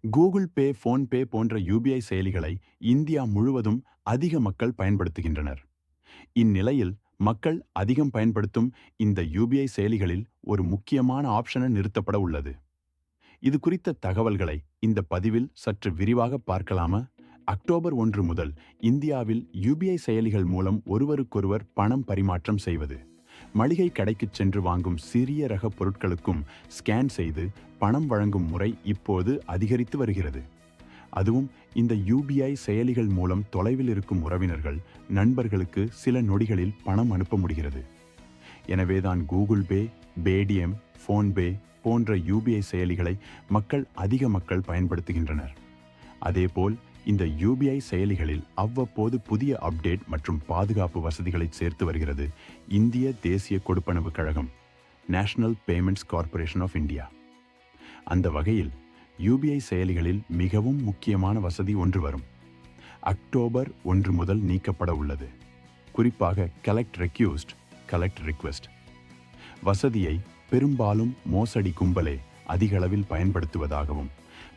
Google Pay, PhonePe போன்ற UPI செயலிகளை India முழுவதும் அதிக மக்கள் பயன்படுத்துகின்றனர். இந்நிலையில் மக்கள் அதிகம் பயன்படுத்தும் இந்த யுபிஐ செயலிகளில் ஒரு முக்கியமான ஆப்ஷன் நிறுத்தப்பட உள்ளது. இது குறித்த தகவல்களை இந்த பதிவில் சற்று விரிவாக பார்க்கலாமா? அக்டோபர் 1 முதல் இந்தியாவில் யுபிஐ செயலிகள் மூலம் ஒருவருக்கொருவர் பணம் பரிமாற்றம் செய்வது, மளிகை கடைக்குச் சென்று வாங்கும் சிறிய ரக பொருட்களுக்கும் ஸ்கேன் செய்து பணம் வழங்கும் முறை இப்போது அதிகரித்து வருகிறது. அதுவும் இந்த யுபிஐ செயலிகள் மூலம் தொலைவில் இருக்கும் உறவினர்கள், நண்பர்களுக்கு சில நொடிகளில் பணம் அனுப்ப முடிகிறது. எனவேதான் கூகுள் பே, பேடிஎம், ஃபோன்பே போன்ற யுபிஐ செயலிகளை அதிக மக்கள் பயன்படுத்துகின்றனர். அதேபோல் இந்த யுபிஐ செயலிகளில் அவ்வப்போது புதிய அப்டேட் மற்றும் பாதுகாப்பு வசதிகளை சேர்த்து வருகிறது இந்திய தேசிய கொடுப்பனவு கழகம், national payments corporation of India. அந்த வகையில் யுபிஐ செயலிகளில் மிகவும் முக்கியமான வசதி ஒன்று வரும். அக்டோபர் 1 முதல் நீக்கப்பட உள்ளது. குறிப்பாக கலெக்ட் ரெக்யூஸ்ட், கலெக்ட் ரிக்வெஸ்ட் வசதியை பெரும்பாலும் மோசடி கும்பலே அதிகளவில் பயன்படுத்துவதாகவும்,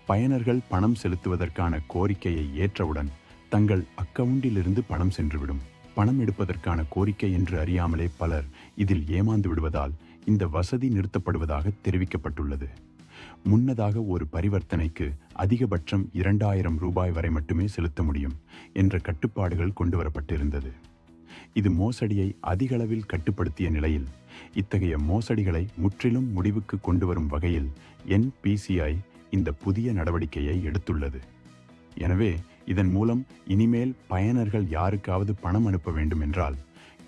பயனர்கள் பணம் செலுத்துவதற்கான கோரிக்கையை ஏற்றவுடன் தங்கள் அக்கவுண்டிலிருந்து பணம் சென்றுவிடும். பணம் எடுப்பதற்கான கோரிக்கை என்று அறியாமலே பலர் இதில் ஏமாந்து விடுவதால் இந்த வசதி நிறுத்தப்படுவதாக தெரிவிக்கப்பட்டுள்ளது. முன்னதாக ஒரு பரிவர்த்தனைக்கு அதிகபட்சம் 2000 ரூபாய் வரை மட்டுமே செலுத்த முடியும் என்ற கட்டுப்பாடுகள் கொண்டுவரப்பட்டிருந்தது. இது மோசடியை அதிகளவில் கட்டுப்படுத்திய நிலையில் இத்தகைய மோசடிகளை முற்றிலும் முடிவுக்கு கொண்டு வரும் வகையில் என்பிசிஐ இந்த புதிய நடவடிக்கையை எடுத்துள்ளது. எனவே இதன் மூலம் இனிமேல் பயனர்கள் யாருக்காவது பணம் அனுப்ப வேண்டும் என்றால்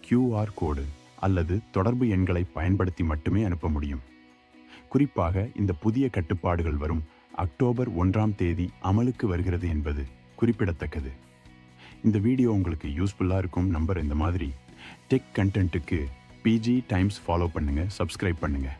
QR கோடு அல்லது தொடர்பு எண்களை பயன்படுத்தி மட்டுமே அனுப்ப முடியும். குறிப்பாக இந்த புதிய கட்டுப்பாடுகள் வரும் அக்டோபர் 1ஆம் தேதி அமலுக்கு வருகிறது என்பது குறிப்பிடத்தக்கது. இந்த வீடியோ உங்களுக்கு யூஸ்ஃபுல்லாக இருக்கும் நம்பர். இந்த மாதிரி டெக் கண்டென்ட்டுக்கு PG டைம்ஸ் ஃபாலோ பண்ணுங்க, சப்ஸ்கிரைப் பண்ணுங்க.